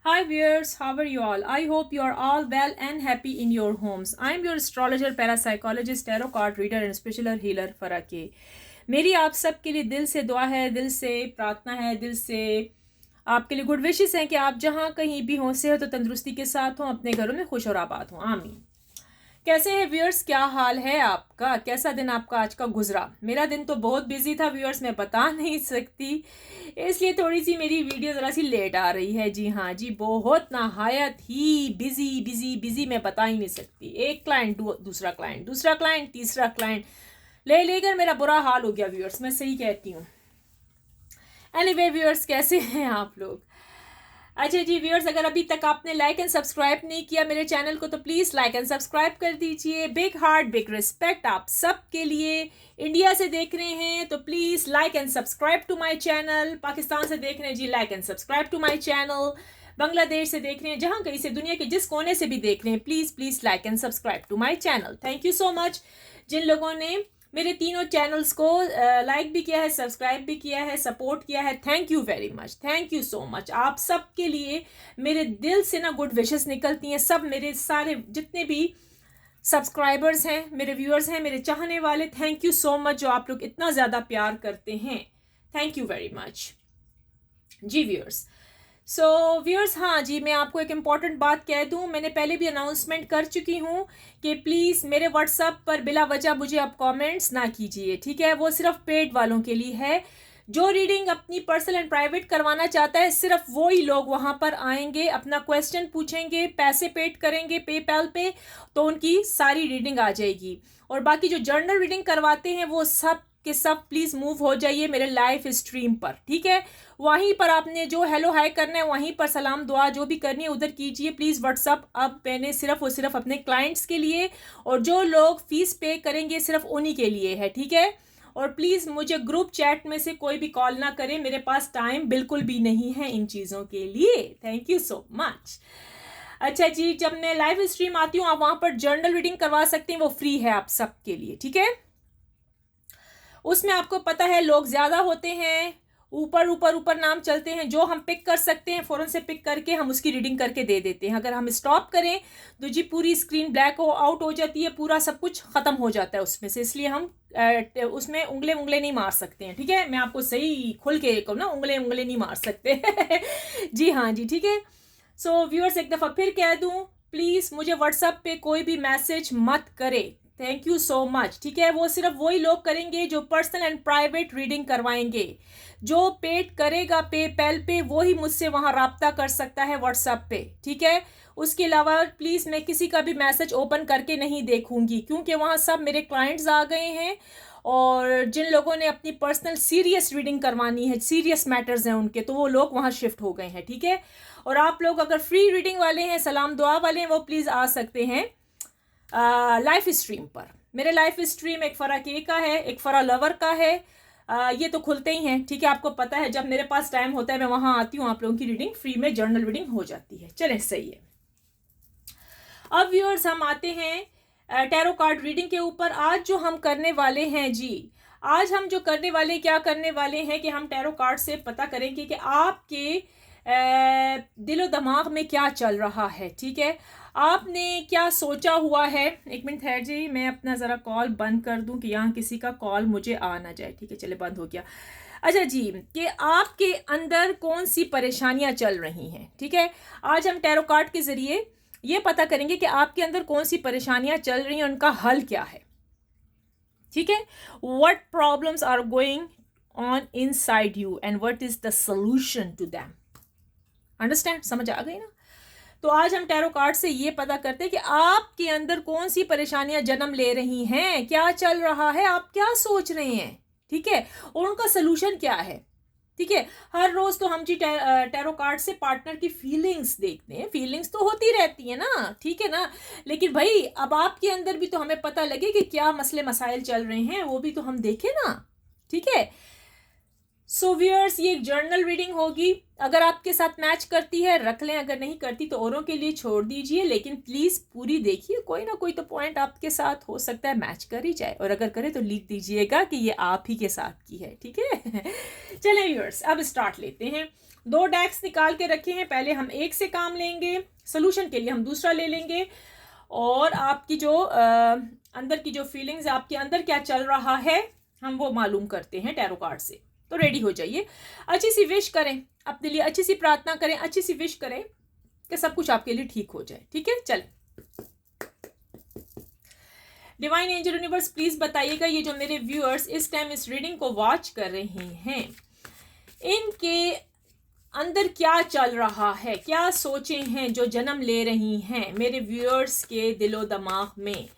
Hi viewers, how are you all? I hope you are all well and happy in your homes. I am your astrologer, parapsychologist, tarot card reader and spiritual healer फरा के। मेरी आप सब के लिए दिल से दुआ है, दिल से प्रार्थना है, दिल से आपके लिए गुड विशेस हैं कि आप जहाँ कहीं भी हों, सेहत और तंदुरुस्ती के साथ हों, अपने घरों में खुश और आबाद हों। आमीन। कैसे हैं व्यूअर्स, क्या हाल है आपका? कैसा दिन आपका आज का गुजरा? मेरा दिन तो बहुत बिजी था व्यूअर्स, मैं बता नहीं सकती, इसलिए थोड़ी सी मेरी वीडियो ज़रा सी लेट आ रही है। जी हाँ जी, बहुत नहायत ही बिजी बिजी बिजी, मैं बता ही नहीं सकती। एक क्लाइंट, दूसरा क्लाइंट, दूसरा क्लाइंट, तीसरा क्लाइंट ले लेकर मेरा बुरा हाल हो गया व्यूअर्स, मैं सही कहती हूँ। एनीवे व्यूअर्स, कैसे हैं आप लोग? अच्छा जी व्यूअर्स, अगर अभी तक आपने लाइक एंड सब्सक्राइब नहीं किया मेरे चैनल को तो प्लीज़ लाइक एंड सब्सक्राइब कर दीजिए। बिग हार्ट बिग रिस्पेक्ट आप सब के लिए। इंडिया से देख रहे हैं तो please like and subscribe to my channel. Pakistan से देख रहे हैं जी, like and subscribe to my channel. Bangladesh से देख रहे हैं, जहां कहीं से दुनिया के जिस कोने से भी देख रहे हैं, please please like and subscribe to my channel. Thank you so much जिन लोगों ने मेरे तीनों चैनल्स को लाइक भी किया है, सब्सक्राइब भी किया है, सपोर्ट किया है। Thank you very much, thank you so much. आप सब के लिए मेरे दिल से ना गुड विशेस निकलती हैं। सब मेरे सारे जितने भी सब्सक्राइबर्स हैं, मेरे व्यूअर्स हैं, मेरे चाहने वाले, थैंक यू सो मच जो आप लोग इतना ज़्यादा प्यार करते हैं। थैंक यू वेरी मच जी व्यूअर्स। सो व्यूअर्स, हाँ जी, मैं आपको एक इम्पॉर्टेंट बात कह दूँ, मैंने पहले भी अनाउंसमेंट कर चुकी हूँ कि प्लीज़ मेरे व्हाट्सएप पर बिला वजह मुझे आप कमेंट्स ना कीजिए, ठीक है? वो सिर्फ पेड वालों के लिए है। जो रीडिंग अपनी पर्सनल एंड प्राइवेट करवाना चाहता है, सिर्फ वो ही लोग वहाँ पर आएंगे, अपना क्वेश्चन पूछेंगे, पैसे पेड करेंगे पेपैल पे, तो उनकी सारी रीडिंग आ जाएगी। और बाकी जो जर्नल रीडिंग करवाते हैं वो सब के सब प्लीज़ मूव हो जाइए मेरे लाइव स्ट्रीम पर, ठीक है? वहीं पर आपने जो हेलो हाय करना है, वहीं पर सलाम दुआ जो भी करनी है उधर कीजिए प्लीज़। व्हाट्सअप अब मैंने सिर्फ और सिर्फ अपने क्लाइंट्स के लिए, और जो लोग फीस पे करेंगे सिर्फ उन्हीं के लिए है, ठीक है? और प्लीज़ मुझे ग्रुप चैट में से कोई भी कॉल ना करें, मेरे पास टाइम बिल्कुल भी नहीं है इन चीज़ों के लिए। Thank you so much. अच्छा जी, जब मैं लाइव स्ट्रीम आती हूँ, आप वहाँ पर जर्नल रीडिंग करवा सकते हैं, वो फ्री है आप सबके लिए, ठीक है? उसमें आपको पता है लोग ज़्यादा होते हैं, ऊपर ऊपर ऊपर नाम चलते हैं। जो हम पिक कर सकते हैं फ़ौरन से पिक करके हम उसकी रीडिंग करके दे देते हैं। अगर हम स्टॉप करें तो जी पूरी स्क्रीन ब्लैक हो आउट हो जाती है, पूरा सब कुछ ख़त्म हो जाता है उसमें से। इसलिए हम उसमें उंगले उंगले नहीं मार सकते हैं, ठीक है? मैं आपको सही खुल के कहूँ ना, उंगले उंगले नहीं मार सकते जी हाँ जी, ठीक है। सो व्यूअर्स, एक दफ़ा फिर कह दूँ, प्लीज़ मुझे व्हाट्सएप पे कोई भी मैसेज मत करे। थैंक यू सो मच, ठीक है? वो सिर्फ वही लोग करेंगे जो पर्सनल एंड प्राइवेट रीडिंग करवाएंगे। जो पेड करेगा पेपैल पे वो ही मुझसे वहाँ राब्ता कर सकता है व्हाट्सएप पे, ठीक है? उसके अलावा प्लीज़ मैं किसी का भी मैसेज ओपन करके नहीं देखूंगी, क्योंकि वहाँ सब मेरे क्लाइंट्स आ गए हैं, और जिन लोगों ने अपनी पर्सनल सीरियस रीडिंग करवानी है, सीरियस मैटर्स हैं उनके, तो वो लोग वहाँ शिफ्ट हो गए हैं, ठीक है? और आप लोग अगर फ्री रीडिंग वाले हैं, सलाम दुआ वाले हैं, वो प्लीज़ आ सकते हैं लाइफ स्ट्रीम पर। मेरे लाइफ स्ट्रीम एक फरा के का है, एक फरा लवर का है। ये तो खुलते ही हैं, ठीक है? आपको पता है जब मेरे पास टाइम होता है मैं वहाँ आती हूँ, आप लोगों की रीडिंग फ्री में जर्नल रीडिंग हो जाती है। चलें, सही है। अब व्यूअर्स, हम आते हैं टैरो कार्ड रीडिंग के ऊपर। आज जो हम करने वाले हैं जी, आज हम जो करने वाले, क्या करने वाले हैं कि हम टैरो कार्ड से पता करेंगे कि आपके दिलो दिमाग में क्या चल रहा है, ठीक है? आपने क्या सोचा हुआ है। एक मिनट ठहर जी, मैं अपना ज़रा कॉल बंद कर दूं कि यहाँ किसी का कॉल मुझे आ ना जाए, ठीक है? चले, बंद हो गया। अच्छा जी, कि आपके अंदर कौन सी परेशानियां चल रही हैं, ठीक है? आज हम टैरो कार्ड के ज़रिए ये पता करेंगे कि आपके अंदर कौन सी परेशानियां चल रही हैं, उनका हल क्या है, ठीक है? What problems are going on inside you and what is the solution to them. Understand, समझ आ गई ना? तो आज हम टैरो कार्ड से ये पता करते हैं कि आपके अंदर कौन सी परेशानियां जन्म ले रही हैं, क्या चल रहा है, आप क्या सोच रहे हैं, ठीक है? और उनका सोल्यूशन क्या है, ठीक है? हर रोज तो हम जी टैरो कार्ड से पार्टनर की फीलिंग्स देखते हैं, फीलिंग्स तो होती रहती है ना, ठीक है ना? लेकिन भाई अब आपके अंदर भी तो हमें पता लगे कि क्या मसले मसाइल चल रहे हैं, वो भी तो हम देखें ना, ठीक है? सो व्यूअर्स, ये एक जर्नल रीडिंग होगी। अगर आपके साथ मैच करती है रख लें, अगर नहीं करती तो औरों के लिए छोड़ दीजिए, लेकिन प्लीज़ पूरी देखिए, कोई ना कोई तो पॉइंट आपके साथ हो सकता है मैच कर ही जाए, और अगर करे तो लिख दीजिएगा कि ये आप ही के साथ की है, ठीक है? चलें व्यूअर्स, अब स्टार्ट लेते हैं। दो डेक्स निकाल के रखे हैं, पहले हम एक से काम लेंगे, सोल्यूशन के लिए हम दूसरा ले लेंगे, और आपकी जो अंदर की जो फीलिंग्स, आपके अंदर क्या चल रहा है, हम वो मालूम करते हैं टैरो कार्ड से। तो रेडी हो जाइए, अच्छी सी विश करें अपने लिए, अच्छी सी प्रार्थना करें, अच्छी सी विश करें कि सब कुछ आपके लिए ठीक हो जाए। ठीक है, चलें। डिवाइन एंजल यूनिवर्स प्लीज बताइएगा, ये जो मेरे व्यूअर्स इस टाइम इस रीडिंग को वॉच कर रहे हैं, इनके अंदर क्या चल रहा है, क्या सोचें हैं जो जन्म ले रही हैं मेरे व्यूअर्स के दिलो दिमाग में।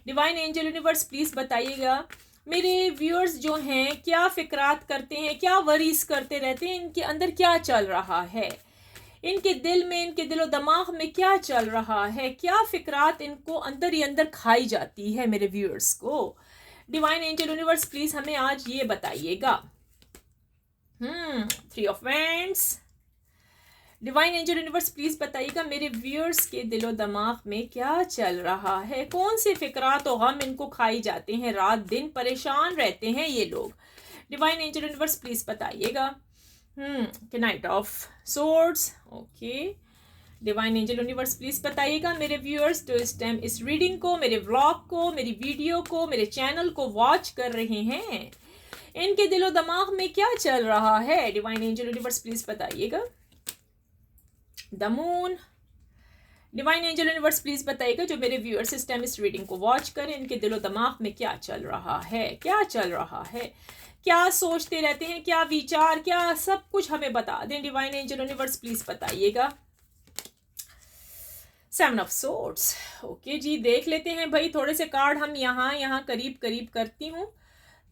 डिवाइन एंजल यूनिवर्स प्लीज बताइएगा, मेरे व्यूअर्स जो हैं क्या फिक्रात करते हैं, क्या वरीज करते रहते हैं, इनके अंदर क्या चल रहा है, इनके दिल में, इनके दिलो दिमाग में क्या चल रहा है, क्या फिक्रात इनको अंदर ही अंदर खाई जाती है मेरे व्यूअर्स को। डिवाइन एंजल यूनिवर्स प्लीज हमें आज ये बताइएगा। Three of wands. Divine angel universe please बताइएगा, मेरे व्यूअर्स के दिलो दिमाग में क्या चल रहा है, कौन से फिक्रात और गम इनको खाई जाते हैं, रात दिन परेशान रहते हैं ये लोग। डिवाइन एंजल यूनिवर्स प्लीज बताइएगा। Night of swords. Okay, divine angel universe please बताइएगा, मेरे व्यूअर्स जो इस टाइम इस रीडिंग को, मेरे व्लॉग को, मेरी वीडियो को, मेरे चैनल को वॉच कर रहे हैं, इनके दिलो दिमाग में क्या चल रहा है। डिवाइन एंजल यूनिवर्स प्लीज बताइएगा। The moon. Divine angel universe please बताइएगा, जो मेरे व्यूअर्स इस टाइम इस रीडिंग को वॉच करें, इनके दिलो दिमाग में क्या चल रहा है, क्या चल रहा है, क्या सोचते रहते हैं, क्या विचार, क्या सब कुछ हमें बता दें। डिवाइन एंजल यूनिवर्स प्लीज बताइएगा। Seven of swords. ओके जी, देख लेते हैं भाई, थोड़े से कार्ड हम यहाँ करीब करीब करती हूँ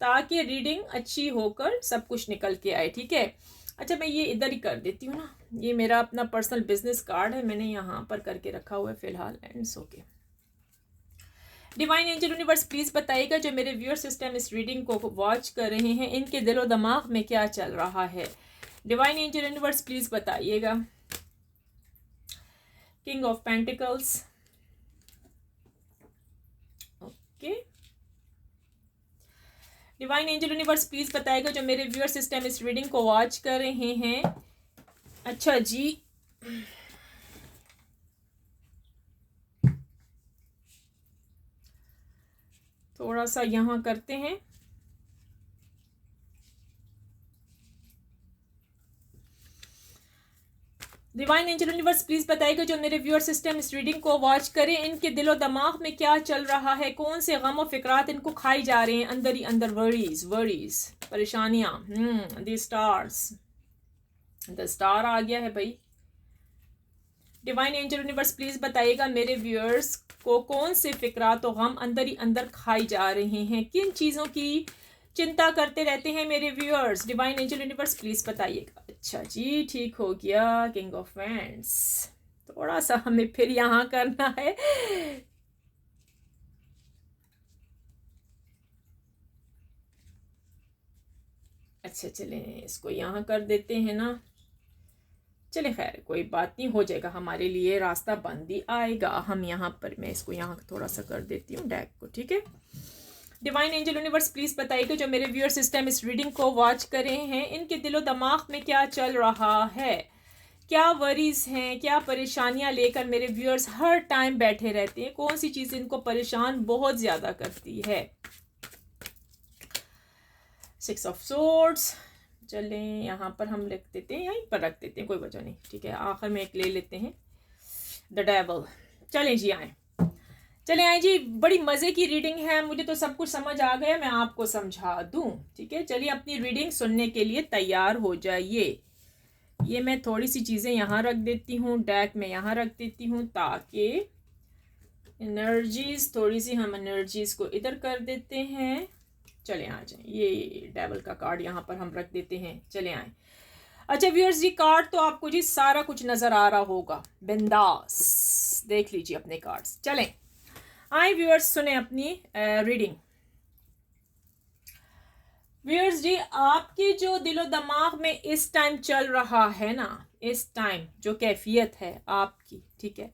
ताकि रीडिंग अच्छी होकर सब कुछ निकल के आए। ठीक है, अच्छा मैं ये इधर ही कर देती हूँ ना, ये मेरा अपना पर्सनल बिजनेस कार्ड है, मैंने यहाँ पर करके रखा हुआ है फिलहाल। Ends okay. Divine angel universe please बताइएगा, जो मेरे व्यूअर्स इस टाइम इस रीडिंग को वॉच कर रहे हैं, इनके दिलो दिमाग में क्या चल रहा है। डिवाइन एंजल यूनिवर्स प्लीज बताइएगा। King of pentacles. Okay, divine angel universe please बताएगा, जो मेरे व्यूअर्स इस टाइम इस रीडिंग को वॉच कर रहे हैं। अच्छा जी, थोड़ा सा यहाँ करते हैं। डिवाइन एंजल यूनिवर्स प्लीज बताएगा, जो मेरे व्यूअर सिस्टम इस रीडिंग को वॉच करें, इनके दिलो दिमाग में क्या चल रहा है, कौन से गम और फिक्रात इनको खाई जा रहे हैं अंदर ही अंदर, वरीज परेशानियां। द स्टार्स, द स्टार आ गया है भाई। डिवाइन एंजल यूनिवर्स प्लीज बताइएगा, मेरे व्यूअर्स को कौन से फिक्रात और गम अंदर ही अंदर खाई जा रहे हैं, किन चीज़ों की चिंता करते रहते हैं मेरे viewers. Divine angel universe please बताइएगा। अच्छा जी, ठीक हो गया। किंग ऑफ वैंड्स, थोड़ा सा हमें फिर यहाँ करना है। अच्छा चलें, इसको यहाँ कर देते हैं ना, चले खैर कोई बात नहीं, हो जाएगा, हमारे लिए रास्ता बंद ही आएगा। हम यहाँ पर, मैं इसको यहाँ थोड़ा सा कर देती हूँ डेक को। ठीक है, डिवाइन एंजल यूनिवर्स प्लीज बताइएगा, जो मेरे व्यूअर सिस्टम इस रीडिंग को वॉच कर रहे हैं, इनके दिलो दिमाग में क्या चल रहा है, क्या वरीज हैं, क्या परेशानियां लेकर मेरे व्यूअर्स हर टाइम बैठे रहते हैं, कौन सी चीज़ इनको परेशान बहुत ज़्यादा करती है। Six of swords. चलें, यहाँ पर हम लिख देते हैं, यहीं पर रख देते हैं, कोई वजह नहीं। ठीक है, आखिर में एक ले लेते हैं, द डेविल। चलें जी, आए, चले आए जी, बड़ी मज़े की रीडिंग है, मुझे तो सब कुछ समझ आ गया, मैं आपको समझा दूं। ठीक है, चलिए अपनी रीडिंग सुनने के लिए तैयार हो जाइए। ये मैं थोड़ी सी चीज़ें यहाँ रख देती हूँ, डेक में यहाँ रख देती हूँ, ताकि एनर्जीज, थोड़ी सी हम एनर्जीज को इधर कर देते हैं। चले आ जाए, ये डेविल का कार्ड यहाँ पर हम रख देते हैं। चले आए। अच्छा व्यूअर्स जी, कार्ड तो आपको जी सारा कुछ नज़र आ रहा होगा, बिंदास देख लीजिए अपने कार्ड्स। चलें आए व्यूअर्स, सुने अपनी रीडिंग। व्यूअर्स जी, आपके जो दिलो दिमाग में इस टाइम चल रहा है ना, इस टाइम जो कैफियत है आपकी, ठीक है,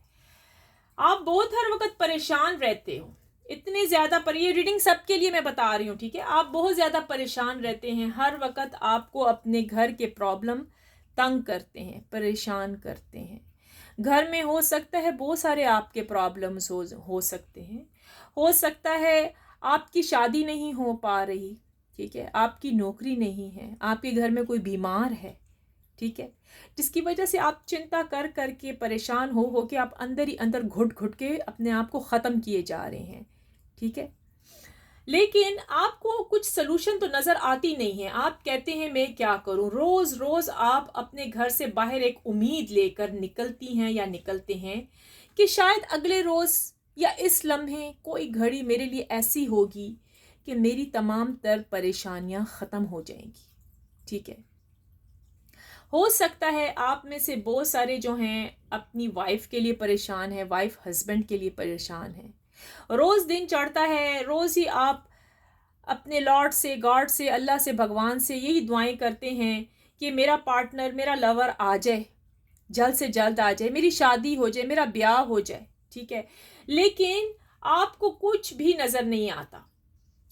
आप बहुत हर वक्त परेशान रहते हो, इतने ज़्यादा पर, ये रीडिंग सबके लिए मैं बता रही हूँ। ठीक है, आप बहुत ज़्यादा परेशान रहते हैं हर वक्त, आपको अपने घर के प्रॉब्लम तंग करते हैं, परेशान करते हैं। घर में हो सकता है बहुत सारे आपके प्रॉब्लम्स हो सकते हैं। हो सकता है आपकी शादी नहीं हो पा रही, ठीक है, आपकी नौकरी नहीं है, आपके घर में कोई बीमार है, ठीक है, जिसकी वजह से आप चिंता कर कर के परेशान हो के आप अंदर ही अंदर घुट घुट के अपने आप को ख़त्म किए जा रहे हैं, ठीक है। लेकिन आपको कुछ सलूशन तो नज़र आती नहीं है। आप कहते हैं मैं क्या करूं, रोज़ रोज़ आप अपने घर से बाहर एक उम्मीद लेकर निकलती हैं या निकलते हैं कि शायद अगले रोज़ या इस लम्हे कोई घड़ी मेरे लिए ऐसी होगी कि मेरी तमाम तर परेशानियां ख़त्म हो जाएंगी, ठीक है। हो सकता है आप में से बहुत सारे जो हैं अपनी वाइफ के लिए परेशान है, वाइफ हस्बैंड के लिए परेशान है। रोज़ दिन चढ़ता है, रोज़ ही आप अपने लॉर्ड से, गॉड से, अल्लाह से, भगवान से यही दुआएं करते हैं कि मेरा पार्टनर, मेरा लवर आ जाए, जल्द से जल्द आ जाए, मेरी शादी हो जाए, मेरा ब्याह हो जाए, ठीक है। लेकिन आपको कुछ भी नज़र नहीं आता।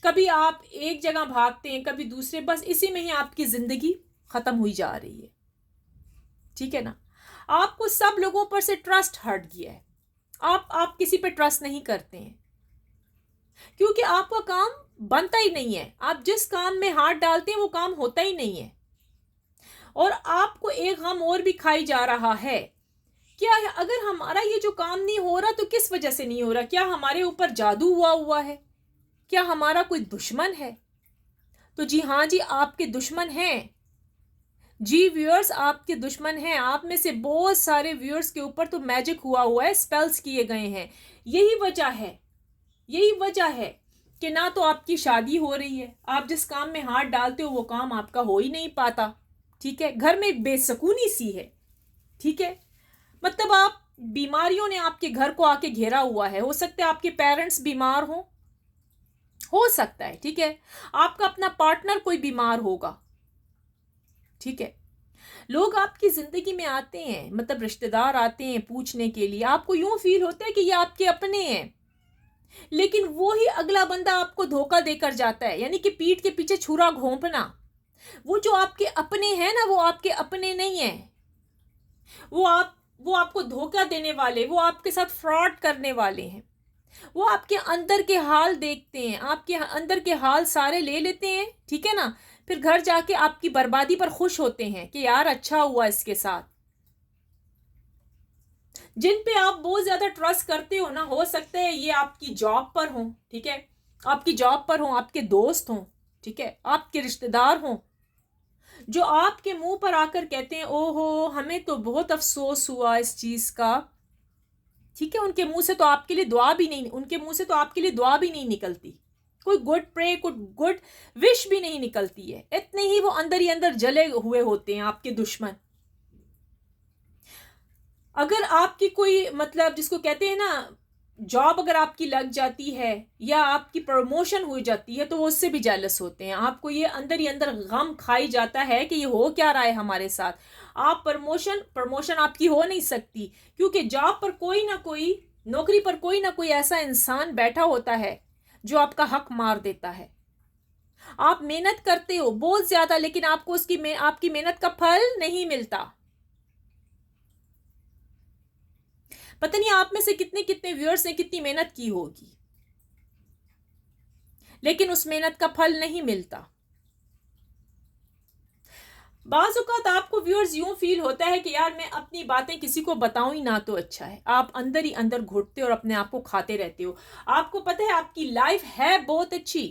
कभी आप एक जगह भागते हैं, कभी दूसरे, बस इसी में ही आपकी ज़िंदगी ख़त्म हुई जा रही है, ठीक है ना। आपको सब लोगों पर से ट्रस्ट हट गया है। आप किसी पे ट्रस्ट नहीं करते हैं क्योंकि आपका काम बनता ही नहीं है। आप जिस काम में हाथ डालते हैं वो काम होता ही नहीं है। और आपको एक गम और भी खाई जा रहा है, क्या है, अगर हमारा ये जो काम नहीं हो रहा तो किस वजह से नहीं हो रहा? क्या हमारे ऊपर जादू हुआ है? क्या हमारा कोई दुश्मन है? तो जी हाँ जी, आपके दुश्मन हैं जी। व्यूअर्स, आपके दुश्मन हैं। आप में से बहुत सारे व्यूअर्स के ऊपर तो मैजिक हुआ है, स्पेल्स किए गए हैं। यही वजह है कि ना तो आपकी शादी हो रही है, आप जिस काम में हाथ डालते हो वो काम आपका हो ही नहीं पाता, ठीक है। घर में बेसुकूनी सी है, ठीक है। मतलब आप, बीमारियों ने आपके घर को आके घेरा हुआ है। हो सकता है आपके पेरेंट्स बीमार हो सकता है, ठीक है। आपका अपना पार्टनर कोई बीमार होगा, ठीक है। लोग आपकी जिंदगी में आते हैं, मतलब रिश्तेदार आते हैं पूछने के लिए। आपको यूं फील होता है कि ये आपके अपने हैं, लेकिन वो ही अगला बंदा आपको धोखा देकर जाता है। यानी कि पीठ के पीछे छुरा घोंपना। वो जो आपके अपने हैं ना, वो आपके अपने नहीं है। वो आपको धोखा देने वाले, वो आपके साथ फ्रॉड करने वाले हैं। वो आपके अंदर के हाल देखते हैं, आपके अंदर के हाल सारे ले लेते हैं, ठीक है ना। फिर घर जाके आपकी बर्बादी पर खुश होते हैं कि यार अच्छा हुआ इसके साथ। जिन पे आप बहुत ज्यादा ट्रस्ट करते हो ना, हो सकता है ये आपकी जॉब पर हो, ठीक है, आपकी जॉब पर हो, आपके दोस्त हो, ठीक है, आपके रिश्तेदार हो, जो आपके मुंह पर आकर कहते हैं ओहो हमें तो बहुत अफसोस हुआ इस चीज का, ठीक है। उनके मुंह से तो आपके लिए दुआ भी नहीं, उनके मुंह से तो आपके लिए दुआ भी नहीं निकलती, कोई गुड प्रे, कोई गुड विश भी नहीं निकलती है। इतने ही वो अंदर ही अंदर जले हुए होते हैं आपके दुश्मन। अगर आपकी कोई, मतलब जिसको कहते हैं ना, जॉब अगर आपकी लग जाती है या आपकी प्रमोशन हो जाती है तो वो उससे भी जेलस होते हैं। आपको ये अंदर ही अंदर गम खाई जाता है कि ये हो क्या रहा है हमारे साथ। आप प्रमोशन आपकी हो नहीं सकती क्योंकि जॉब पर कोई ना कोई, नौकरी पर कोई ना कोई ऐसा इंसान बैठा होता है जो आपका हक मार देता है। आप मेहनत करते हो बहुत ज्यादा, लेकिन आपको आपकी मेहनत का फल नहीं मिलता। पता नहीं आप में से कितने कितने व्यूअर्स ने कितनी मेहनत की होगी, लेकिन उस मेहनत का फल नहीं मिलता। बाज़ औक़ात आपको व्यूअर्स यूं फील होता है कि यार मैं अपनी बातें किसी को बताऊं ही ना तो अच्छा है। आप अंदर ही अंदर घुटते और अपने आप को खाते रहते हो। आपको पता है आपकी लाइफ है बहुत अच्छी,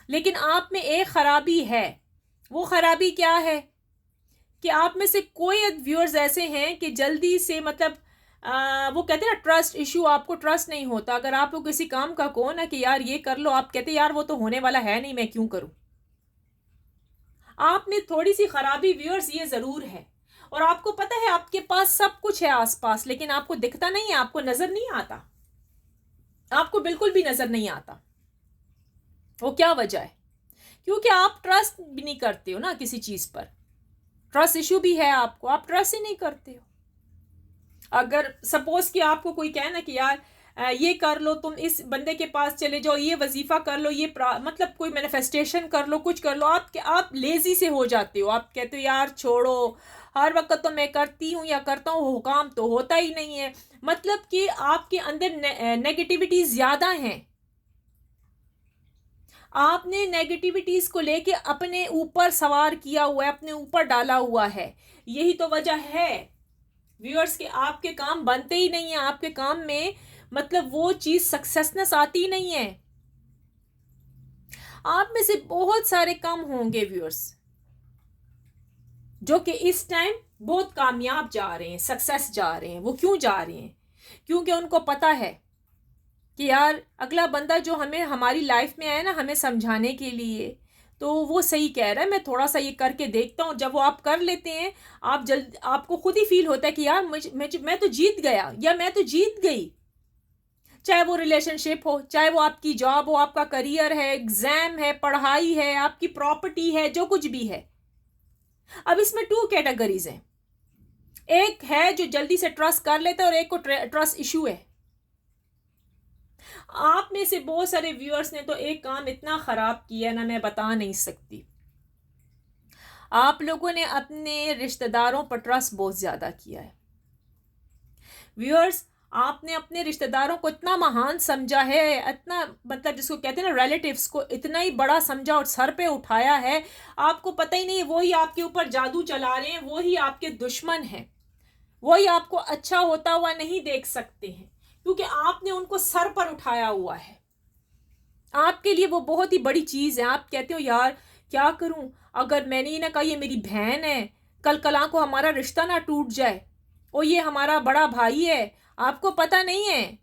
लेकिन आप में एक खराबी है। वो खराबी क्या है कि आप में से कोई व्यूअर्स ऐसे हैं कि जल्दी से, मतलब वो कहते हैं ना ट्रस्ट इशू, आपको ट्रस्ट नहीं होता। अगर आप लोग किसी काम का कहो ना कि यार ये कर लो, आप कहते यार वो तो होने वाला है नहीं, मैं क्यों करूं। आप में थोड़ी सी खराबी व्यूअर्स ये जरूर है। और आपको पता है आपके पास सब कुछ है आसपास, लेकिन आपको दिखता नहीं है, आपको नजर नहीं आता, आपको बिल्कुल भी नजर नहीं आता। वो क्या वजह है? क्योंकि आप ट्रस्ट भी नहीं करते हो ना किसी चीज पर। ट्रस्ट इशू भी है आपको, आप ट्रस्ट ही नहीं करते हो। अगर सपोज कि आपको कोई कहे ना कि यार ये कर लो, तुम इस बंदे के पास चले जाओ, ये वजीफा कर लो, ये मतलब कोई मैनिफेस्टेशन कर लो, कुछ कर लो, आप लेजी से हो जाते हो। आप कहते हो यार छोड़ो, हर वक्त तो मैं करती हूँ या करता हूँ, काम तो होता ही नहीं है। मतलब कि आपके अंदर नेगेटिविटी ज़्यादा हैं। आपने नेगेटिविटीज़ को लेके अपने ऊपर सवार किया हुआ है, अपने ऊपर डाला हुआ है। यही तो वजह है व्यूअर्स के आपके काम बनते ही नहीं है, आपके काम में मतलब वो चीज़ सक्सेसनेस आती ही नहीं है। आप में से बहुत सारे कम होंगे व्यूअर्स जो कि इस टाइम बहुत कामयाब जा रहे हैं, सक्सेस जा रहे हैं। वो क्यों जा रहे हैं? क्योंकि उनको पता है कि यार अगला बंदा जो हमें हमारी लाइफ में आया ना हमें समझाने के लिए, तो वो सही कह रहा है, मैं थोड़ा सा ये करके देखता हूँ। जब वो आप कर लेते हैं, आप जल्द आपको खुद ही फील होता है कि यार मैं तो जीत गया या मैं तो जीत गई। चाहे वो रिलेशनशिप हो, चाहे वो आपकी जॉब हो, आपका करियर है, एग्जाम है, पढ़ाई है, आपकी प्रॉपर्टी है, जो कुछ भी है। अब इसमें 2 कैटेगरीज हैं। एक है जो जल्दी से ट्रस्ट कर लेता है और एक को ट्रस्ट इशू है। आप में से बहुत सारे व्यूअर्स ने तो एक काम इतना खराब किया ना, मैं बता नहीं सकती। आप लोगों ने अपने रिश्तेदारों पर ट्रस्ट बहुत ज्यादा किया है व्यूअर्स। आपने अपने रिश्तेदारों को इतना महान समझा है, इतना मतलब जिसको कहते हैं ना रिलेटिव्स को इतना ही बड़ा समझा और सर पे उठाया है। आपको पता ही नहीं, वो ही आपके ऊपर जादू चला रहे हैं, वो ही आपके दुश्मन हैं, वो ही आपको अच्छा होता हुआ नहीं देख सकते हैं, क्योंकि आपने उनको सर पर उठाया हुआ है। आपके लिए वो बहुत ही बड़ी चीज़ है। आप कहते हो यार क्या करूं, अगर मैंने ही ना कहा ये मेरी बहन है, कल कला को हमारा रिश्ता ना टूट जाए, और ये हमारा बड़ा भाई है। आपको पता नहीं है,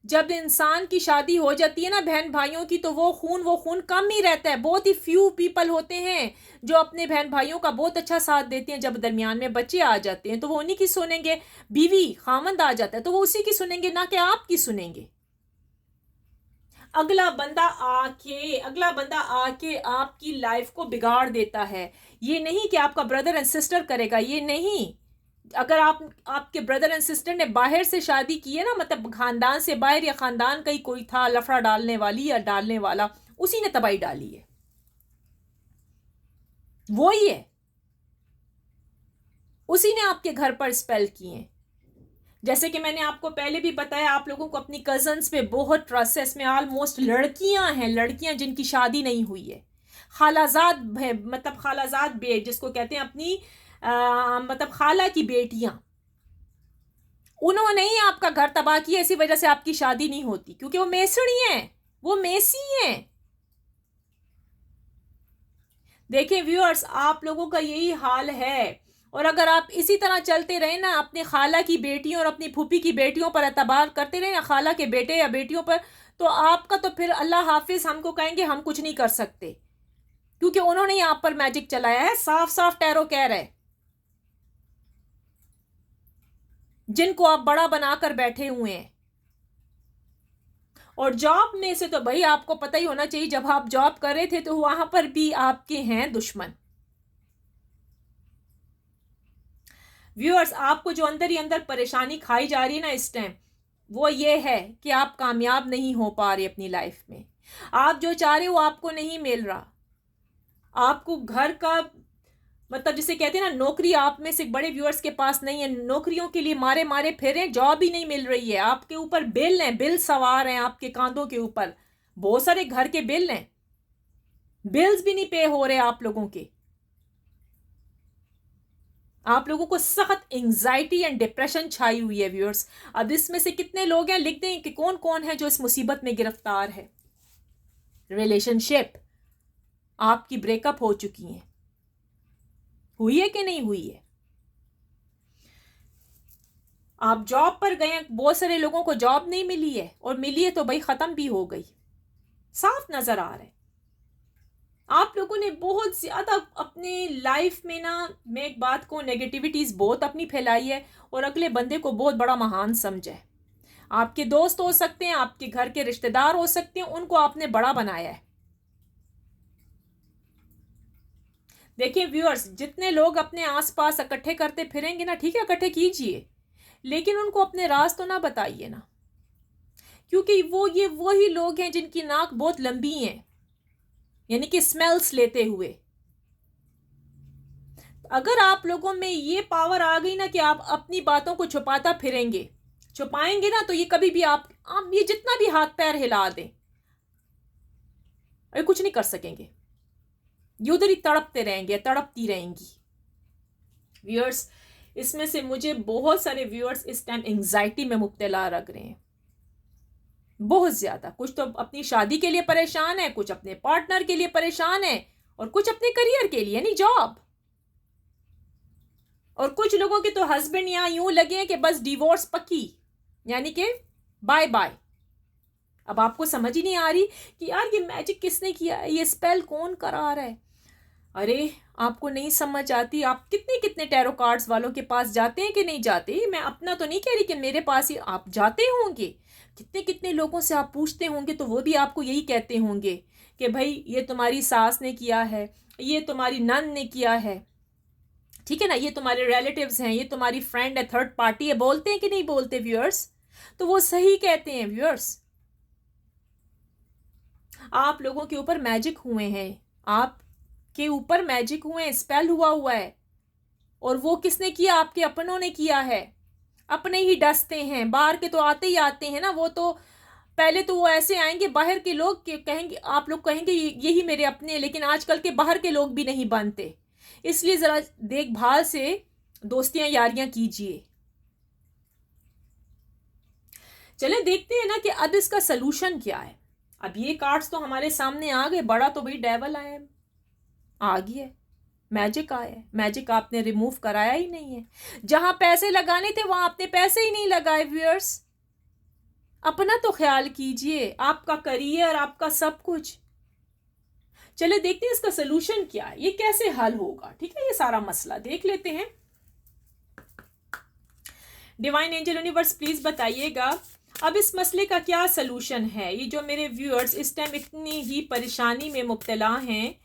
जब इंसान की शादी हो जाती है ना बहन भाइयों की, तो वो खून कम ही रहता है। बहुत ही फ्यू पीपल होते हैं जो अपने बहन भाइयों का बहुत अच्छा साथ देते हैं। जब दरमियान में बच्चे आ जाते हैं तो वो उन्हीं की सुनेंगे। बीवी खामंद आ जाता है तो वो उसी की सुनेंगे, ना कि आपकी सुनेंगे। अगला बंदा आके आपकी लाइफ को बिगाड़ देता है। ये नहीं कि आपका ब्रदर एंड सिस्टर करेगा, ये नहीं। अगर आपके ब्रदर एंड सिस्टर ने बाहर से शादी की है ना, मतलब खानदान से बाहर, या खानदान का ही कोई था लफड़ा डालने वाली या डालने वाला, उसी ने तबाही डाली है, वो ही है, उसी ने आपके घर पर स्पेल किए हैं। जैसे कि मैंने आपको पहले भी बताया, आप लोगों को अपनी कजन्स पे बहुत ट्रस्ट है। इसमें ऑलमोस्ट लड़कियां हैं, लड़कियां जिनकी शादी नहीं हुई है, खालाजाद है, मतलब खालाजाद बेट जिसको कहते हैं, अपनी मतलब खाला की बेटियां, उन्होंने ही आपका घर तबाह किया। इसी वजह से आपकी शादी नहीं होती, क्योंकि वो मेसड़ी हैं, वो मेसी हैं। देखिए व्यूअर्स, आप लोगों का यही हाल है। और अगर आप इसी तरह चलते रहे ना, अपने खाला की बेटियों और अपनी फूफी की बेटियों पर एतबार करते रहे ना, खाला के बेटे या बेटियों पर, तो आपका तो फिर अल्लाह हाफिज, हमको कहेंगे हम कुछ नहीं कर सकते, क्योंकि उन्होंने ही आप पर मैजिक चलाया है। साफ साफ टैरो कह रहे हैं, जिनको आप बड़ा बनाकर बैठे हुए हैं। और जॉब में से तो भाई आपको पता ही होना चाहिए, जब आप जॉब कर रहे थे तो वहां पर भी आपके हैं दुश्मन। व्यूअर्स, आपको जो अंदर ही अंदर परेशानी खाई जा रही है ना इस टाइम, वो ये है कि आप कामयाब नहीं हो पा रहे अपनी लाइफ में। आप जो चाह रहे हो आपको नहीं मिल रहा। आपको घर का मतलब जिसे कहते हैं ना नौकरी, आप में से बड़े व्यूअर्स के पास नहीं है। नौकरियों के लिए मारे मारे फिर जॉब ही नहीं मिल रही है। आपके ऊपर बिल हैं, बिल सवार हैं आपके कांधों के ऊपर। बहुत सारे घर के बिल हैं, बिल्स भी नहीं पे हो रहे आप लोगों के। आप लोगों को सख्त एंजाइटी एंड डिप्रेशन छाई हुई है व्यूअर्स। अब इसमें से कितने लोग हैं, लिख दें कि कौन कौन है जो इस मुसीबत में गिरफ्तार है। रिलेशनशिप आपकी ब्रेकअप हो चुकी है, हुई है कि नहीं हुई है। आप जॉब पर गए हैं, बहुत सारे लोगों को जॉब नहीं मिली है, और मिली है तो भाई खत्म भी हो गई। साफ नजर आ रहा है आप लोगों ने बहुत ज्यादा अपने लाइफ में ना, मैं एक बात को, नेगेटिविटीज बहुत अपनी फैलाई है, और अगले बंदे को बहुत बड़ा महान समझा है। आपके दोस्त हो सकते हैं, आपके घर के रिश्तेदार हो सकते हैं, उनको आपने बड़ा बनाया है। देखिए व्यूअर्स, जितने लोग अपने आसपास इकट्ठे करते फिरेंगे ना, ठीक है इकट्ठे कीजिए, लेकिन उनको अपने राज तो ना बताइए ना, क्योंकि ये वही लोग हैं जिनकी नाक बहुत लंबी है, यानी कि स्मेल्स लेते हुए। अगर आप लोगों में ये पावर आ गई ना कि आप अपनी बातों को छुपाएंगे ना, तो ये कभी भी आप ये जितना भी हाथ पैर हिला दें, ये कुछ नहीं कर सकेंगे। ये उधर ही तड़पते रहेंगे, तड़पती रहेंगी। व्यूअर्स, इसमें से मुझे बहुत सारे व्यूअर्स इस टाइम एंजाइटी में मुब्तला लग रहे हैं, बहुत ज्यादा। कुछ तो अपनी शादी के लिए परेशान है, कुछ अपने पार्टनर के लिए परेशान है, और कुछ अपने करियर के लिए, यानी जॉब। और कुछ लोगों के तो हस्बैंड यहां यूं लगे हैं कि बस डिवोर्स पक्की, यानी कि बाय बाय। अब आपको समझ ही नहीं आ रही कि यार ये मैजिक किसने किया है, ये स्पेल कौन करा रहा है। अरे आपको नहीं समझ आती। आप कितने कितने टैरो कार्ड्स वालों के पास जाते हैं कि नहीं जाते। मैं अपना तो नहीं कह रही कि मेरे पास ही आप जाते होंगे, कितने कितने लोगों से आप पूछते होंगे, तो वो भी आपको यही कहते होंगे कि भाई ये तुम्हारी सास ने किया है, ये तुम्हारी नन ने किया है, ठीक है ना, ये तुम्हारे रिलेटिव्स हैं, ये तुम्हारी फ्रेंड है, थर्ड पार्टी है। बोलते हैं कि नहीं बोलते व्यूअर्स? तो वो सही कहते हैं व्यूअर्स। आप लोगों के ऊपर मैजिक हुए हैं, आपके ऊपर मैजिक हुए हैं, स्पेल हुआ है। और वो किसने किया? आपके अपनों ने किया है। अपने ही डसते हैं, बाहर के तो आते ही आते हैं ना। वो तो पहले तो वो ऐसे आएंगे बाहर के लोग कि कहेंगे, आप लोग कहेंगे यही मेरे अपने हैं, लेकिन आजकल के बाहर के लोग भी नहीं बनते। इसलिए जरा देखभाल से दोस्तियां यारियां कीजिए। चले देखते हैं ना कि अब इसका सलूशन क्या है। अब ये कार्ड्स तो हमारे सामने आ गए। बड़ा तो भाई डेवल आया है, आ गया है, मैजिक आया है। मैजिक आपने रिमूव कराया ही नहीं है। जहां पैसे लगाने थे वहां आपने पैसे ही नहीं लगाए। व्यूअर्स, अपना तो ख्याल कीजिए, आपका करियर, आपका सब कुछ। चले देखते हैं इसका सलूशन क्या है, ये कैसे हल होगा। ठीक है, ये सारा मसला देख लेते हैं। डिवाइन एंजल यूनिवर्स प्लीज बताइएगा अब इस मसले का क्या सलूशन है। ये जो मेरे व्यूअर्स इस टाइम इतनी ही परेशानी में मुब्तला हैं,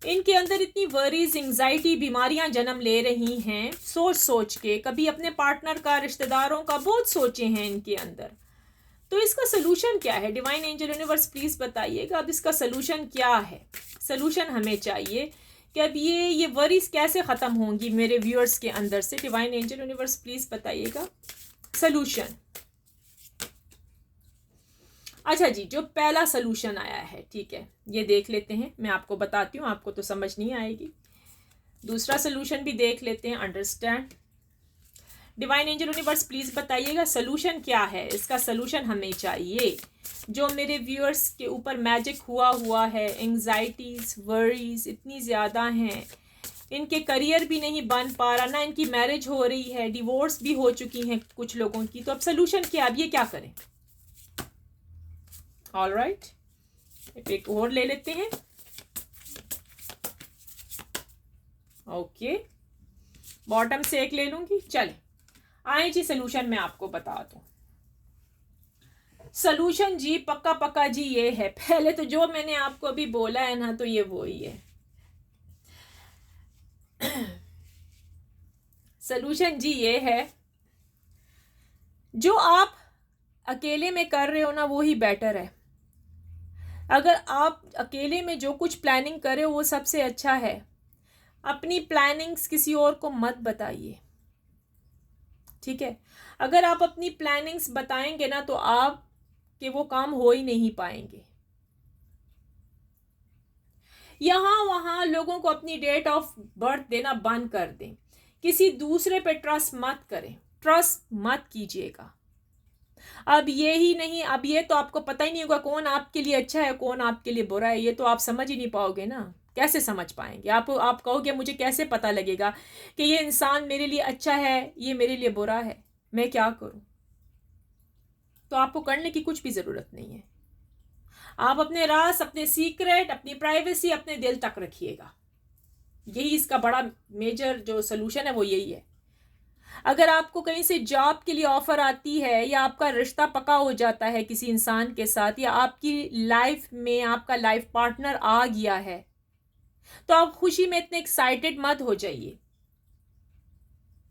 इनके अंदर इतनी वरीज, एंजाइटी, बीमारियां जन्म ले रही हैं सोच सोच के। कभी अपने पार्टनर का, रिश्तेदारों का बहुत सोचे हैं इनके अंदर। तो इसका सलूशन क्या है? डिवाइन एंजल यूनिवर्स प्लीज बताइएगा अब इसका सलूशन क्या है। सलूशन हमें चाहिए कि अब ये वरीज कैसे ख़त्म होंगी मेरे व्यूअर्स के अंदर से। डिवाइन एंजल यूनिवर्स प्लीज बताइएगा सलूशन। अच्छा जी, जो पहला सलूशन आया है, ठीक है, ये देख लेते हैं। मैं आपको बताती हूँ, आपको तो समझ नहीं आएगी। दूसरा सलूशन भी देख लेते हैं, understand. Divine angel universe please बताइएगा सलूशन क्या है। इसका सलूशन हमें चाहिए। जो मेरे व्यूअर्स के ऊपर मैजिक हुआ है, एंजाइटीज, वरीज इतनी ज़्यादा हैं, इनके करियर भी नहीं बन पा रहा, ना इनकी मैरिज हो रही है, डिवोर्स भी हो चुकी हैं कुछ लोगों की। तो अब सलूशन क्या, अब ये क्या करें? ऑल राइट, एक और ले लेते हैं। ओके, बॉटम से एक ले लूंगी। चले आए जी, सलूशन मैं आपको बता दूं। सलूशन जी पक्का पक्का जी ये है। पहले तो जो मैंने आपको अभी बोला है ना, तो ये वो ही है। सलूशन जी ये है, जो आप अकेले में कर रहे हो ना, वो ही बेटर है। अगर आप अकेले में जो कुछ प्लानिंग कर रहे हो वो सबसे अच्छा है। अपनी प्लानिंग्स किसी और को मत बताइए, ठीक है? अगर आप अपनी प्लानिंग्स बताएंगे ना, तो आप के वो काम हो ही नहीं पाएंगे। यहां वहां लोगों को अपनी डेट ऑफ बर्थ देना बंद कर दें। किसी दूसरे पे ट्रस्ट मत करें, ट्रस्ट मत कीजिएगा। अब ये ही नहीं, अब ये तो आपको पता ही नहीं होगा कौन आपके लिए अच्छा है, कौन आपके लिए बुरा है। ये तो आप समझ ही नहीं पाओगे ना। कैसे समझ पाएंगे? आप कहोगे मुझे कैसे पता लगेगा कि ये इंसान मेरे लिए अच्छा है, ये मेरे लिए बुरा है, मैं क्या करूं? तो आपको करने की कुछ भी जरूरत नहीं है। आप अपने राज, अपने सीक्रेट, अपनी प्राइवेसी अपने दिल तक रखिएगा। यही इसका बड़ा मेजर जो सलूशन है वो यही है। अगर आपको कहीं से जॉब के लिए ऑफर आती है, या आपका रिश्ता पक्का हो जाता है किसी इंसान के साथ, या आपकी लाइफ में आपका लाइफ पार्टनर आ गया है, तो आप खुशी में इतने एक्साइटेड मत हो जाइए,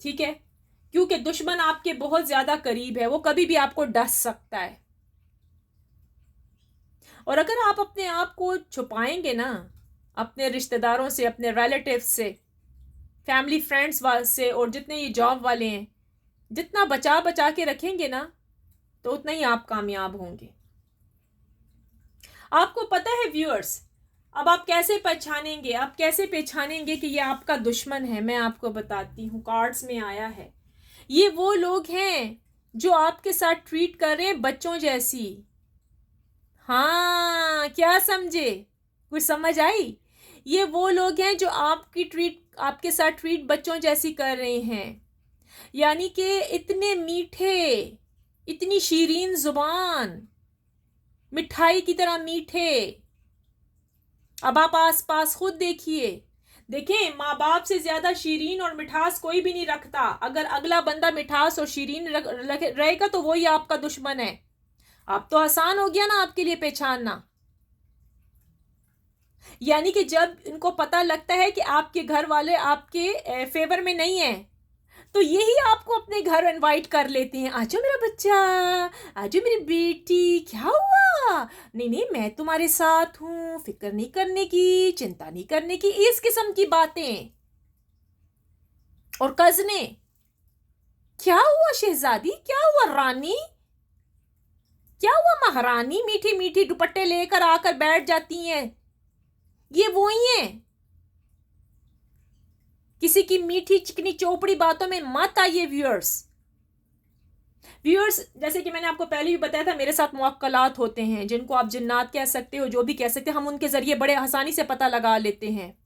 ठीक है? क्योंकि दुश्मन आपके बहुत ज्यादा करीब है, वो कभी भी आपको डस सकता है। और अगर आप अपने आप को छुपाएंगे ना अपने रिश्तेदारों से, अपने रिलेटिव से, फैमिली फ्रेंड्स से और जितने ये जॉब वाले हैं, जितना बचा बचा के रखेंगे ना तो उतना ही आप कामयाब होंगे। आपको पता है व्यूअर्स, अब आप कैसे पहचानेंगे, आप कैसे पहचानेंगे कि ये आपका दुश्मन है? मैं आपको बताती हूँ, कार्ड्स में आया है। ये वो लोग हैं जो आपके साथ ट्रीट कर रहे हैं बच्चों जैसी। हाँ, क्या समझे? कुछ समझ आई? ये वो लोग हैं जो आपके साथ ट्रीट बच्चों जैसी कर रहे हैं। यानी कि इतने मीठे, इतनी शीरीन जुबान, मिठाई की तरह मीठे। अब आप आस पास खुद देखिए, देखें, माँ बाप से ज्यादा शीरीन और मिठास कोई भी नहीं रखता। अगर अगला बंदा मिठास और शीरीन रहेगा तो वही आपका दुश्मन है। अब तो आसान हो गया ना आपके लिए पहचानना। यानी कि जब इनको पता लगता है कि आपके घर वाले आपके फेवर में नहीं है, तो यही आपको अपने घर इनवाइट कर लेते हैं। आजो मेरा बच्चा, आजो मेरी बेटी, क्या हुआ? नहीं नहीं, मैं तुम्हारे साथ हूं, फिक्र नहीं करने की, चिंता नहीं करने की, इस किस्म की बातें। और कजने, क्या हुआ शहजादी, क्या हुआ रानी, क्या हुआ महारानी, मीठी मीठी दुपट्टे लेकर आकर बैठ जाती हैं। ये वो ही हैं। किसी की मीठी चिकनी चौपड़ी बातों में मत आइए व्यूअर्स। जैसे कि मैंने आपको पहले भी बताया था, मेरे साथ मुअक्कलात होते हैं, जिनको आप जिन्नात कह सकते हो, जो भी कह सकते हैं, हम उनके जरिए बड़े आसानी से पता लगा लेते हैं।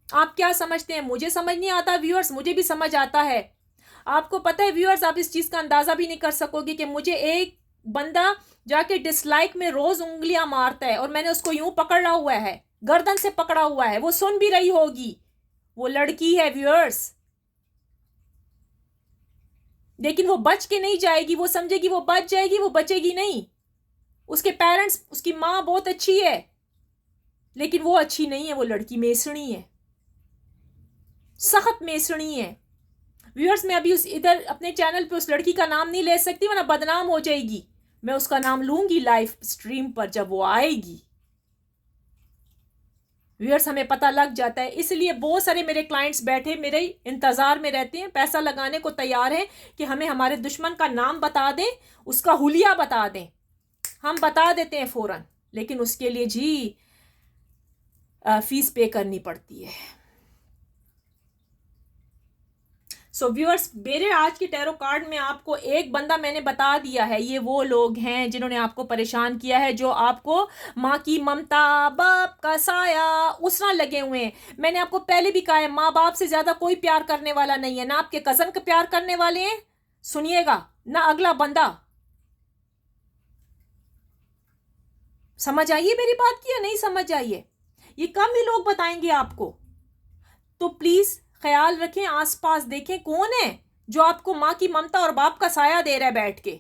आप क्या समझते हैं? मुझे समझ नहीं आता व्यूअर्स, मुझे भी समझ आता है। आपको पता है व्यूअर्स, आप इस चीज का अंदाजा भी नहीं कर सकोगे कि मुझे एक बंदा जाके डिसलाइक में रोज उंगलियां मारता है और मैंने उसको यूं पकड़ा हुआ है, गर्दन से पकड़ा हुआ है। वो सुन भी रही होगी, वो लड़की है व्यूअर्स, लेकिन वो बच के नहीं जाएगी। वो समझेगी वो बच जाएगी, वो बचेगी नहीं। उसके पेरेंट्स, उसकी माँ बहुत अच्छी है, लेकिन वो अच्छी नहीं है। वो लड़की मेसणी है, सख्त मेसणी है। व्यूअर्स, मैं अभी इधर अपने चैनल पे उस लड़की का नाम नहीं ले सकती, वरना बदनाम हो जाएगी। मैं उसका नाम लूंगी लाइव स्ट्रीम पर जब वो आएगी। व्यूअर्स, हमें पता लग जाता है, इसलिए बहुत सारे मेरे क्लाइंट्स बैठे मेरे इंतजार में रहते हैं, पैसा लगाने को तैयार हैं कि हमें हमारे दुश्मन का नाम बता दें, उसका हुलिया बता दें। हम बता देते हैं फौरन, लेकिन उसके लिए जी फीस पे करनी पड़ती है। सो व्यूअर्स, मेरे आज के टैरो कार्ड में आपको एक बंदा मैंने बता दिया है। ये वो लोग हैं जिन्होंने आपको परेशान किया है, जो आपको माँ की ममता, बाप का साया उसना लगे हुए हैं। मैंने आपको पहले भी कहा है, माँ बाप से ज्यादा कोई प्यार करने वाला नहीं है। ना आपके कजन का प्यार करने वाले हैं, सुनिएगा, ना अगला बंदा। समझ आइए मेरी बात की या नहीं समझ आइए? ये कम ही लोग बताएंगे आपको। तो प्लीज ख्याल रखें, आसपास देखें कौन है जो आपको माँ की ममता और बाप का साया दे रहा है बैठ के।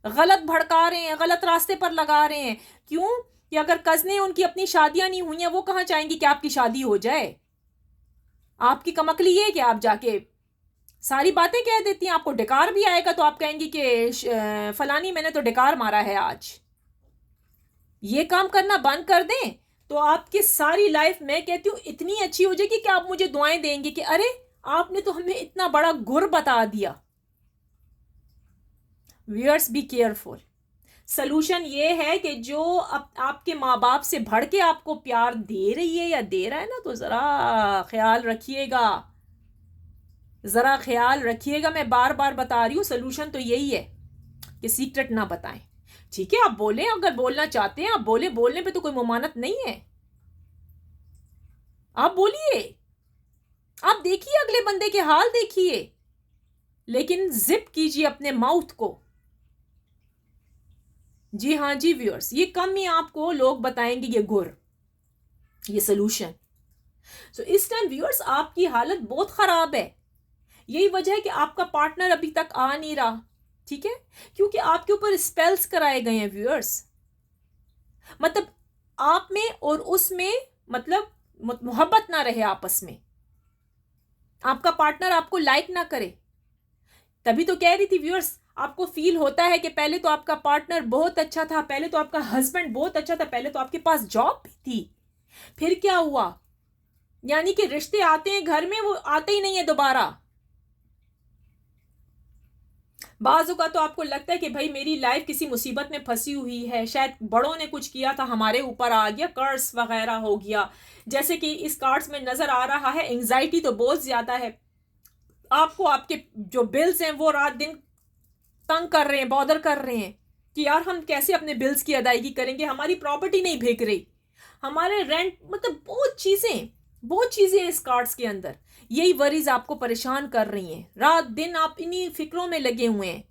गलत भड़का रहे हैं, गलत रास्ते पर लगा रहे हैं। क्यों? कि अगर कजने उनकी अपनी शादियां नहीं हुई हैं, वो कहां चाहेंगी कि आपकी शादी हो जाए? आपकी कमकली ये कि आप जाके सारी बातें कह देती हैं। आपको डिकार भी आएगा तो आप कहेंगी कि फलानी मैंने तो डिकार मारा है आज। ये काम करना बंद कर दें तो आपकी सारी लाइफ, मैं कहती हूँ, इतनी अच्छी हो जाएगी कि आप मुझे दुआएं देंगे कि अरे आपने तो हमें इतना बड़ा गुर बता दिया। Viewers, be careful. सलूशन ये है कि जो आपके माँ बाप से बढ़ के आपको प्यार दे रही है या दे रहा है ना, तो जरा ख्याल रखिएगा, जरा ख्याल रखिएगा। मैं बार बार बता रही हूँ, सलूशन तो यही है कि सीक्रेट ना बताएं। ठीक है, आप बोलें, अगर बोलना चाहते हैं आप बोले, बोलने पे तो कोई ममानत नहीं है। आप बोलिए, आप देखिए अगले बंदे के हाल देखिए, लेकिन जिप कीजिए अपने माउथ को। जी हाँ जी व्यूअर्स, ये कम ही आपको लोग बताएंगे ये गुर, ये सलूशन। सो इस टाइम व्यूअर्स आपकी हालत बहुत खराब है। यही वजह है कि आपका पार्टनर अभी तक आ नहीं रहा। ठीक है, क्योंकि आपके ऊपर स्पेल्स कराए गए हैं व्यूअर्स। मतलब आप में और उसमें मतलब मोहब्बत ना रहे आपस में, आपका पार्टनर आपको लाइक ना करे। तभी तो कह रही थी व्यूअर्स, आपको फील होता है कि पहले तो आपका पार्टनर बहुत अच्छा था, पहले तो आपका हस्बैंड बहुत अच्छा था, पहले तो आपके पास जॉब भी थी, फिर क्या हुआ? यानी कि रिश्ते आते हैं घर में, वो आते ही नहीं है दोबारा। बाज़ों का तो आपको लगता है कि भाई मेरी लाइफ किसी मुसीबत में फंसी हुई है, शायद बड़ों ने कुछ किया था, हमारे ऊपर आ गया, कर्ज वगैरह हो गया। जैसे कि इस कार्ड्स में नजर आ रहा है, एंजाइटी तो बहुत ज्यादा है आपको, आपके जो बिल्स हैं वो रात दिन तंग कर रहे हैं, बॉदर कर रहे हैं कि यार हम कैसे अपने बिल्स की अदायगी करेंगे, हमारी प्रॉपर्टी नहीं बिक रही, हमारे रेंट, मतलब बहुत चीजें हैं इस कार्ड्स के अंदर। यही वरीज आपको परेशान कर रही हैं, रात दिन आप इन्हीं फिक्रों में लगे हुए हैं।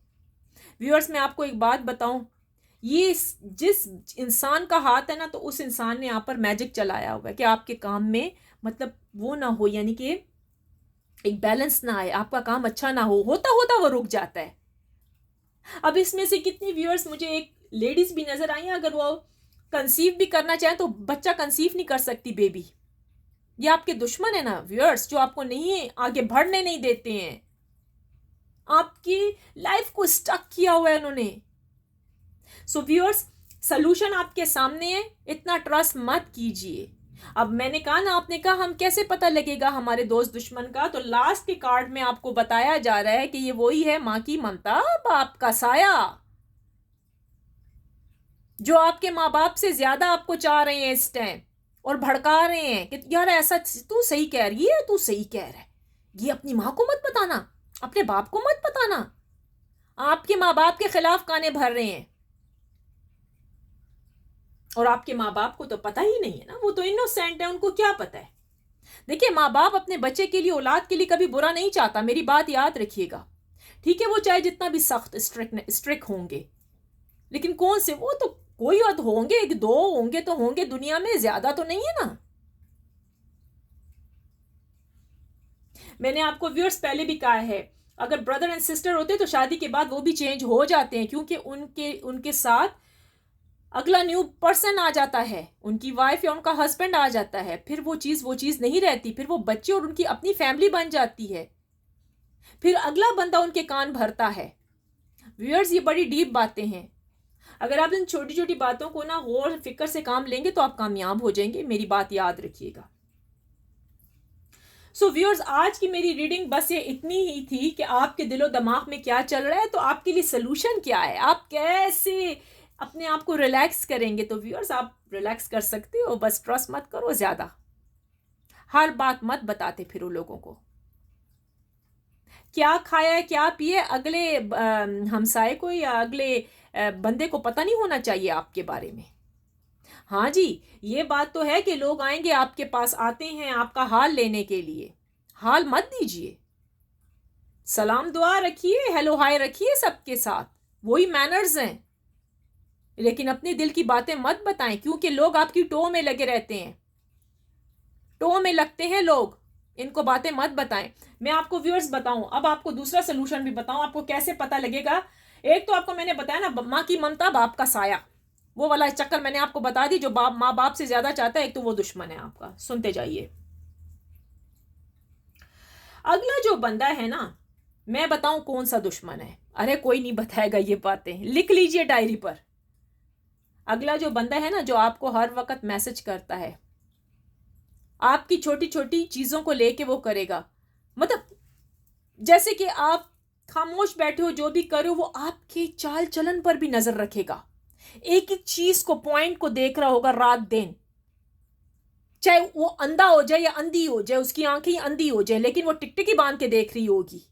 व्यूअर्स, मैं आपको एक बात बताऊं, ये जिस इंसान का हाथ है ना, तो उस इंसान ने यहाँ पर मैजिक चलाया हुआ है कि आपके काम में मतलब वो ना हो, यानी कि एक बैलेंस ना आए, आपका काम अच्छा ना हो, होता होता वो रुक जाता है। अब इसमें से कितनी व्यूअर्स, मुझे एक लेडीज भी नजर आई हैं, अगर वो कंसीव भी करना चाहें तो बच्चा कंसीव नहीं कर सकती बेबी। ये आपके दुश्मन है ना व्यूअर्स, जो आपको नहीं आगे बढ़ने नहीं देते हैं, आपकी लाइफ को स्टक किया हुआ है उन्होंने। सो व्यूअर्स, सलूशन आपके सामने है, इतना ट्रस्ट मत कीजिए। अब मैंने कहा ना, आपने कहा हम कैसे पता लगेगा हमारे दोस्त दुश्मन का, तो लास्ट के कार्ड में आपको बताया जा रहा है कि ये वही है, मां की ममता, बाप का साया, जो आपके माँ बाप से ज्यादा आपको चाह रहे हैं इस टाइम, और भड़का रहे हैं कि यार ऐसा तू सही कह रही है, तू सही कह रहा है, ये अपनी माँ को मत बताना, अपने बाप को मत बताना। आपके माँ बाप के खिलाफ काने भर रहे हैं, और आपके माँ बाप को तो पता ही नहीं है ना, वो तो इनोसेंट है, उनको क्या पता है। देखिए, माँ बाप अपने बच्चे के लिए, औलाद के लिए कभी बुरा नहीं चाहता, मेरी बात याद रखिएगा, ठीक है। वो चाहे जितना भी सख्त स्ट्रिक्ट होंगे, लेकिन कौन से, वो तो कोई और होंगे, एक दो होंगे तो होंगे दुनिया में, ज्यादा तो नहीं है ना। मैंने आपको व्यूअर्स पहले भी कहा है, अगर ब्रदर एंड सिस्टर होते तो शादी के बाद वो भी चेंज हो जाते हैं, क्योंकि उनके साथ अगला न्यू पर्सन आ जाता है, उनकी वाइफ या उनका हस्बैंड आ जाता है, फिर वो चीज नहीं रहती, फिर वो बच्चे और उनकी अपनी फैमिली बन जाती है, फिर अगला बंदा उनके कान भरता है। व्यूअर्स, ये बड़ी डीप बातें हैं, अगर आप इन छोटी छोटी बातों को ना गौर फिक्र से काम लेंगे तो आप कामयाब हो जाएंगे, मेरी बात याद रखिएगा। सो व्यूअर्स, आज की मेरी रीडिंग बस ये इतनी ही थी कि आपके दिलो दिमाग में क्या चल रहा है, तो आपके लिए सोल्यूशन क्या है, आप कैसे अपने आप को रिलैक्स करेंगे। तो व्यूअर्स, आप रिलैक्स कर सकते हो, बस ट्रस्ट मत करो ज्यादा, हर बात मत बताते फिरो लोगों को, क्या खाया है क्या पिए अगले हमसाए को या अगले बंदे को पता नहीं होना चाहिए आपके बारे में। हाँ जी, ये बात तो है कि लोग आएंगे आपके पास, आते हैं आपका हाल लेने के लिए, हाल मत दीजिए, सलाम दुआ रखिए, हेलो हाय रखिए सबके साथ, वही मैनर्स हैं, लेकिन अपने दिल की बातें मत बताएं, क्योंकि लोग आपकी टो में लगे रहते हैं, टो में लगते हैं लोग, इनको बातें मत बताएं। मैं आपको व्यूअर्स बताऊं, अब आपको दूसरा सोल्यूशन भी बताऊं, आपको कैसे पता लगेगा। एक तो आपको मैंने बताया ना, माँ की ममता बाप का साया, वो वाला चक्कर मैंने आपको बता दी, जो बाप माँ बाप से ज्यादा चाहता है, एक तो वो दुश्मन है आपका। सुनते जाइए, अगला जो बंदा है ना, मैं बताऊं कौन सा दुश्मन है, अरे कोई नहीं बताएगा, ये बातें लिख लीजिए डायरी पर। अगला जो बंदा है ना, जो आपको हर वक्त मैसेज करता है, आपकी छोटी छोटी चीजों को लेके वो करेगा, मतलब जैसे कि आप खामोश बैठे हो, जो भी करो, वो आपके चाल चलन पर भी नजर रखेगा, एक एक चीज को, पॉइंट को देख रहा होगा रात दिन, चाहे वो अंधा हो जाए या अंधी हो जाए, उसकी आंखें ही अंधी हो जाए, लेकिन वो टिकटिकी बांध के देख रही होगी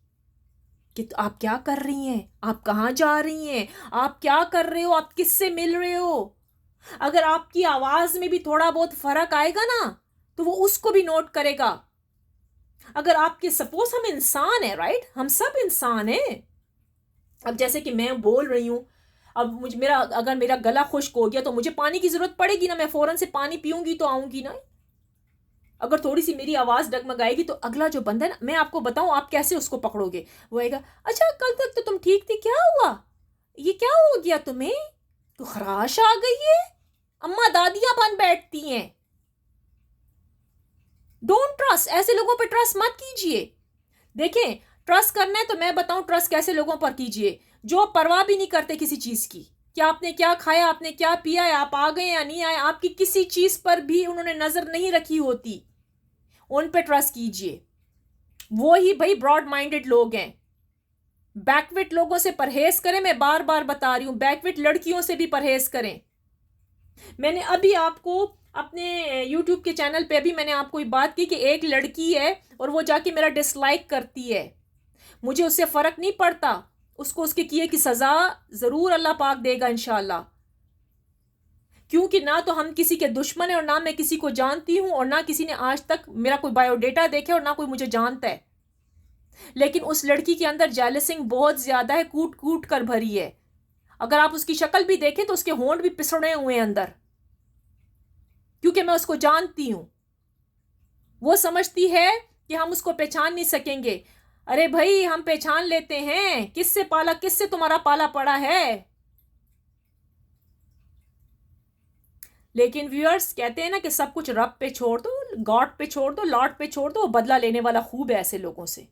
कि आप क्या कर रही हैं, आप कहाँ जा रही हैं, आप क्या कर रहे हो, आप किससे मिल रहे हो। अगर आपकी आवाज में भी थोड़ा बहुत फर्क आएगा ना, तो वो उसको भी नोट करेगा। अगर आपके, सपोज हम इंसान है, राइट, हम सब इंसान है। अब जैसे कि मैं बोल रही हूं, अब अगर मेरा गला खुश्क हो गया तो मुझे पानी की जरूरत पड़ेगी ना, मैं फौरन से पानी पीऊंगी तो आऊंगी ना। अगर थोड़ी सी मेरी आवाज डगमगाएगी तो अगला जो बंदा है ना, मैं आपको बताऊं आप कैसे उसको पकड़ोगे, वो आएगा, अच्छा कल तक तो तुम ठीक थी, क्या हुआ, ये क्या हो गया तुम्हें, तो खराश आ गई है, अम्मा दादियां बन बैठती हैं। डोंट ट्रस्ट, ऐसे लोगों पर ट्रस्ट मत कीजिए। देखें, ट्रस्ट करना है तो मैं बताऊं ट्रस्ट कैसे लोगों पर कीजिए, जो परवाह भी नहीं करते किसी चीज की, क्या आपने क्या खाया, आपने क्या पिया है, आप आ गए या नहीं आए, आपकी किसी चीज पर भी उन्होंने नजर नहीं रखी होती। उन पे ट्रस्ट कीजिए। वो ही भाई ब्रॉड माइंडेड लोग हैं। बैकविट लोगों से परहेज करें, मैं बार बार बता रही हूं, बैकविट लड़कियों से भी परहेज करें। मैंने अभी आपको अपने यूट्यूब के चैनल पे अभी मैंने आपको ये बात की कि एक लड़की है और वो जाके मेरा डिसलाइक करती है। मुझे उससे फर्क नहीं पड़ता, उसको उसके किए की सजा जरूर अल्लाह पाक देगा इंशाल्लाह। क्योंकि ना तो हम किसी के दुश्मन है और ना मैं किसी को जानती हूं और ना किसी ने आज तक मेरा कोई बायोडेटा देखा और ना कोई मुझे जानता है। लेकिन उस लड़की के अंदर जेलसिंग बहुत ज्यादा है, कूट कूट कर भरी है। अगर आप उसकी शक्ल भी देखें तो उसके होंठ भी पिसड़े हुए हैं अंदर, क्योंकि मैं उसको जानती हूं। वो समझती है कि हम उसको पहचान नहीं सकेंगे। अरे भाई हम पहचान लेते हैं, किससे पाला, किससे तुम्हारा पाला पड़ा है। लेकिन व्यूअर्स कहते हैं ना कि सब कुछ रब पे छोड़ दो, गॉड पे छोड़ दो, लॉर्ड पे छोड़ दो, वो बदला लेने वाला खूब है ऐसे लोगों से।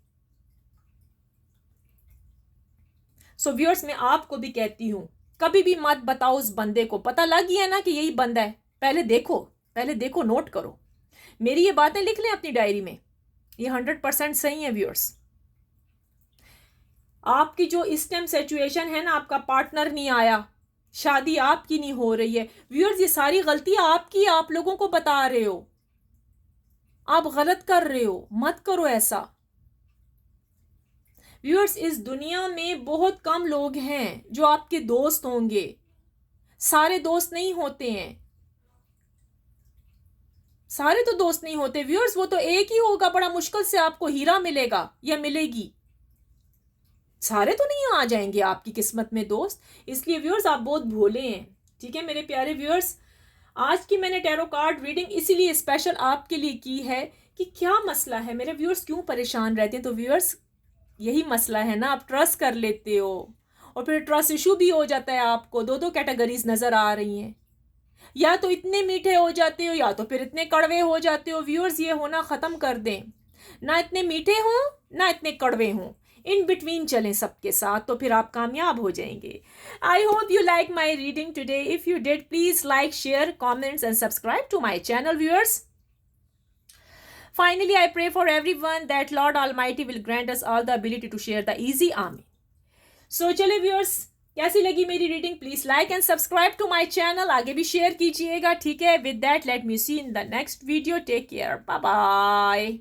सो व्यूअर्स मैं आपको भी कहती हूं, कभी भी मत बताओ उस बंदे को, पता लग गया ना कि यही बंदा है, पहले देखो, पहले देखो, नोट करो। मेरी ये बातें लिख लें अपनी डायरी में, ये 100% सही है व्यूअर्स। आपकी जो इस टाइम सिचुएशन है ना, आपका पार्टनर नहीं आया, शादी आपकी नहीं हो रही है, व्यूअर्स ये सारी गलती आपकी, आप लोगों को बता रहे हो, आप गलत कर रहे हो, मत करो ऐसा। व्यूअर्स इस दुनिया में बहुत कम लोग हैं जो आपके दोस्त होंगे, सारे दोस्त नहीं होते हैं, सारे तो दोस्त नहीं होते व्यूअर्स। वो तो एक ही होगा, बड़ा मुश्किल से आपको हीरा मिलेगा या मिलेगी, सारे तो नहीं आ जाएंगे आपकी किस्मत में दोस्त। इसलिए व्यूअर्स आप बहुत भोले हैं, ठीक है मेरे प्यारे व्यूअर्स। आज की मैंने टैरो कार्ड रीडिंग इसीलिए स्पेशल आपके लिए की है कि क्या मसला है मेरे व्यूअर्स, क्यों परेशान रहते हैं। तो व्यूअर्स यही मसला है ना, आप ट्रस्ट कर लेते हो और फिर ट्रस्ट इशू भी हो जाता है, आपको दो दो कैटेगरीज नजर आ रही हैं, या तो इतने मीठे हो जाते हो या तो फिर इतने कड़वे हो जाते हो। व्यूअर्स ये होना खत्म कर दें, ना इतने मीठे हों ना इतने कड़वे हों, इन बिटवीन चलें सबके साथ, तो फिर आप कामयाब हो जाएंगे। I hope you like my reading today. If you did please like, share, comments and subscribe to my channel viewers. Finally, I pray for everyone that Lord Almighty will grant us all the ability to share the easy Amin. So चले viewers, कैसी लगी मेरी reading, please like and subscribe to my channel, आगे भी share कीजिएगा, ठीक है। With that let me see in the next video, take care, bye bye.